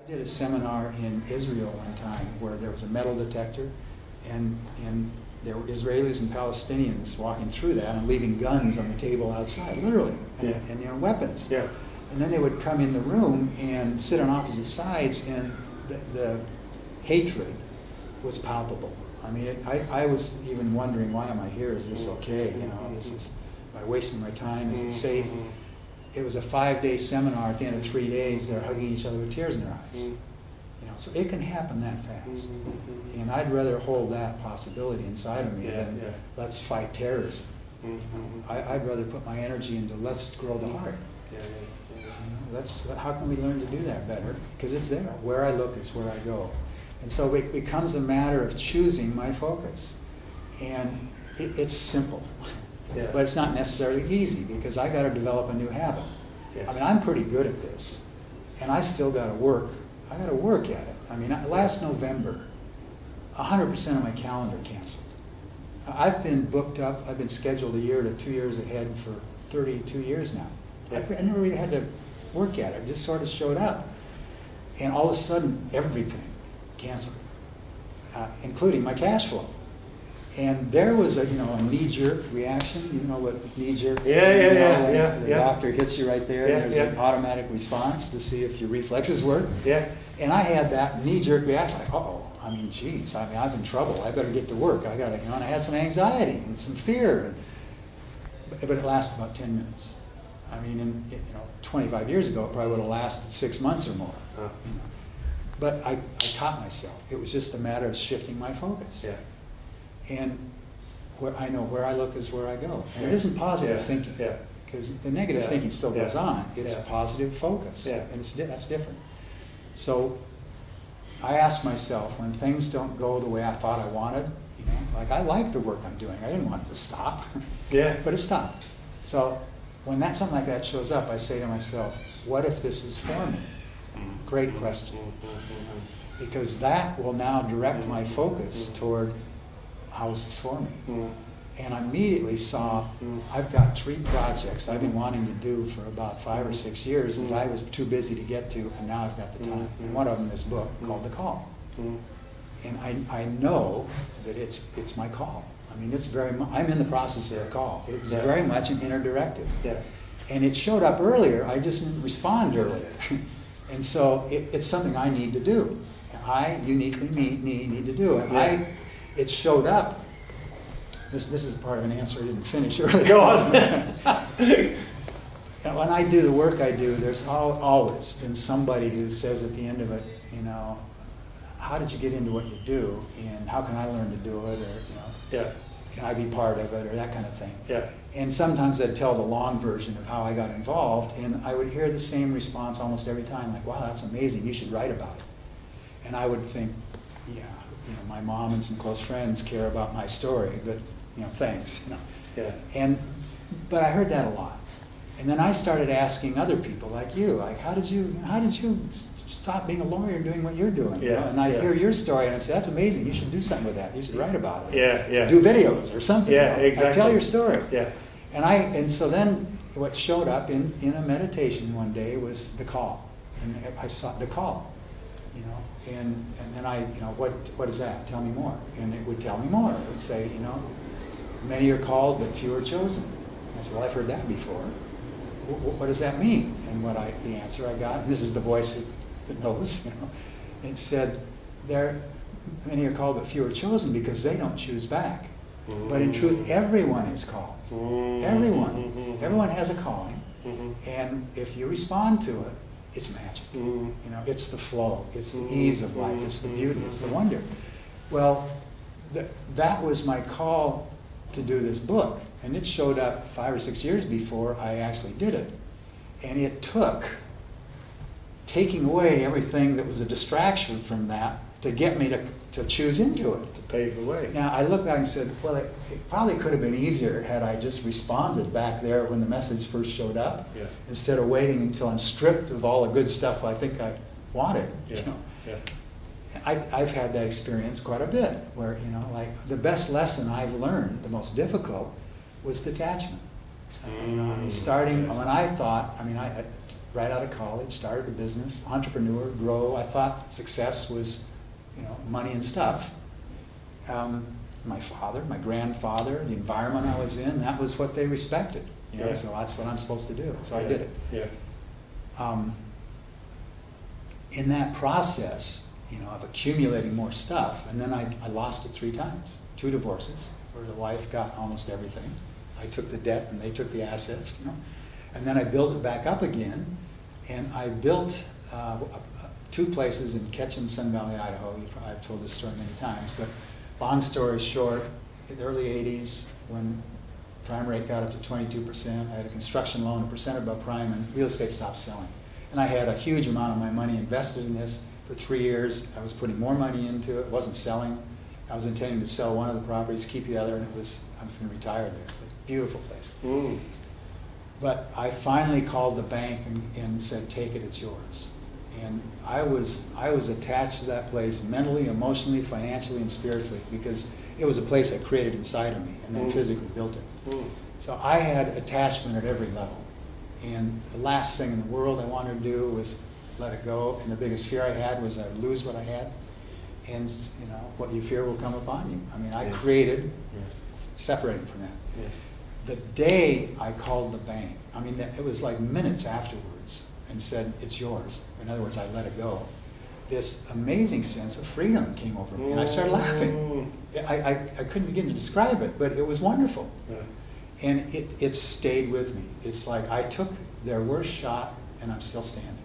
I did a seminar in Israel one time where there was a metal detector, and there were Israelis and Palestinians walking through that and leaving guns on the table outside, literally, and weapons. Yeah. And then they would come in the room and sit on opposite sides, and the hatred was palpable. I mean, I was even wondering, why am I here? Is this okay? Am I wasting my time? Is it safe? It was a 5-day seminar. At the end of 3 days, they're hugging each other with tears in their eyes. So it can happen that fast. And I'd rather hold that possibility inside of me than let's fight terrorism. I'd rather put my energy into let's grow the heart. How can we learn to do that better? Because it's there. Where I look is where I go. And so it becomes a matter of choosing my focus. And it's simple. But it's not necessarily easy, because I got to develop a new habit. I mean, I'm pretty good at this, and I still got to work. I got to work at it. I mean, last November, 100% of my calendar canceled. I've been booked up. I've been scheduled a year to 2 years ahead for 32 years now. I never really had to work at it. It just sort of showed up, and all of a sudden, everything canceled, including my cash flow. And there was a knee-jerk reaction. You know what knee-jerk? The doctor hits you right there, and there's an automatic response to see if your reflexes work. And I had that knee-jerk reaction, like, uh-oh. I mean, geez. I mean, I'm in trouble. I better get to work. I got to, and I had some anxiety and some fear, but it lasted about 10 minutes. I mean, 25 years ago, it probably would have lasted 6 months or more. But I caught myself. It was just a matter of shifting my focus. And I know where I look is where I go. And it isn't positive thinking, because the negative thinking still goes on. It's positive focus, and that's different. So I ask myself, when things don't go the way I thought I wanted, like I like the work I'm doing. I didn't want it to stop, but it stopped. So when something like that shows up, I say to myself, what if this is for me? Great question. Because that will now direct my focus toward how is this for me? And I immediately saw, I've got 3 projects I've been wanting to do for about 5 or 6 years that I was too busy to get to, and now I've got the time. And one of them is this book called The Call. And I know that it's my call. I mean, it's I'm in the process of the call. It's very much an inner directive. And it showed up earlier, I just didn't respond earlier. And so it's something I need to do. I uniquely need to do it. It showed up. This is part of an answer I didn't finish earlier. Go on. When I do the work I do, there's always been somebody who says at the end of it, how did you get into what you do, and how can I learn to do it, or can I be part of it, or that kind of thing. And sometimes I'd tell the long version of how I got involved, and I would hear the same response almost every time, like, wow, that's amazing, you should write about it. And I would think, my mom and some close friends care about my story, but thanks. But I heard that a lot, and then I started asking other people like you, like, how did you stop being a lawyer and doing what you're doing? And I'd hear your story, and I'd say, that's amazing. You should do something with that. You should write about it. Do videos or something. Exactly. I'd tell your story. And so then what showed up in a meditation one day was the call, and I saw the call. And then what is that? Tell me more. And it would tell me more. It would say, many are called, but few are chosen. I said, well, I've heard that before. What does that mean? And the answer I got, and this is the voice that knows, it said, many are called, but few are chosen because they don't choose back. But in truth, everyone is called. Everyone. Everyone has a calling. And if you respond to it, it's magic. It's the flow. It's the ease of life. It's the beauty. It's the wonder. Well, that was my call to do this book, and it showed up 5 or 6 years before I actually did it. And it took taking away everything that was a distraction from that to get me to choose into it. To pave the way. Now, I look back and said, well, it probably could have been easier had I just responded back there when the message first showed up, instead of waiting until I'm stripped of all the good stuff I think I wanted. I've had that experience quite a bit, where, like the best lesson I've learned, the most difficult, was detachment. Starting when I thought, right out of college, started a business, entrepreneur, grow. I thought success was, money and stuff. My father, my grandfather, the environment I was in, that was what they respected. So that's what I'm supposed to do. So I did it. Yeah. In that process, of accumulating more stuff, and then I lost it 3 times. 2 divorces, where the wife got almost everything. I took the debt and they took the assets, And then I built it back up again, and I built 2 places in Ketchum, Sun Valley, Idaho. I've told this story many times, but long story short, in the early 80s, when prime rate got up to 22%, I had a construction loan, 1% above prime, and real estate stopped selling. And I had a huge amount of my money invested in this for 3 years. I was putting more money into it, wasn't selling. I was intending to sell one of the properties, keep the other, and I was going to retire there. Beautiful place. Mm. But I finally called the bank and said, take it, it's yours. And I was attached to that place mentally, emotionally, financially, and spiritually, because it was a place I created inside of me and then physically built it. Mm. So I had attachment at every level. And the last thing in the world I wanted to do was let it go. And the biggest fear I had was I'd lose what I had. And what you fear will come upon you. I mean, I created, separating from that. Yes. The day I called the bank, it was like minutes afterwards, and said, it's yours. In other words, I let it go. This amazing sense of freedom came over me, and I started laughing. I couldn't begin to describe it, but it was wonderful. Yeah. And it stayed with me. It's like I took their worst shot, and I'm still standing.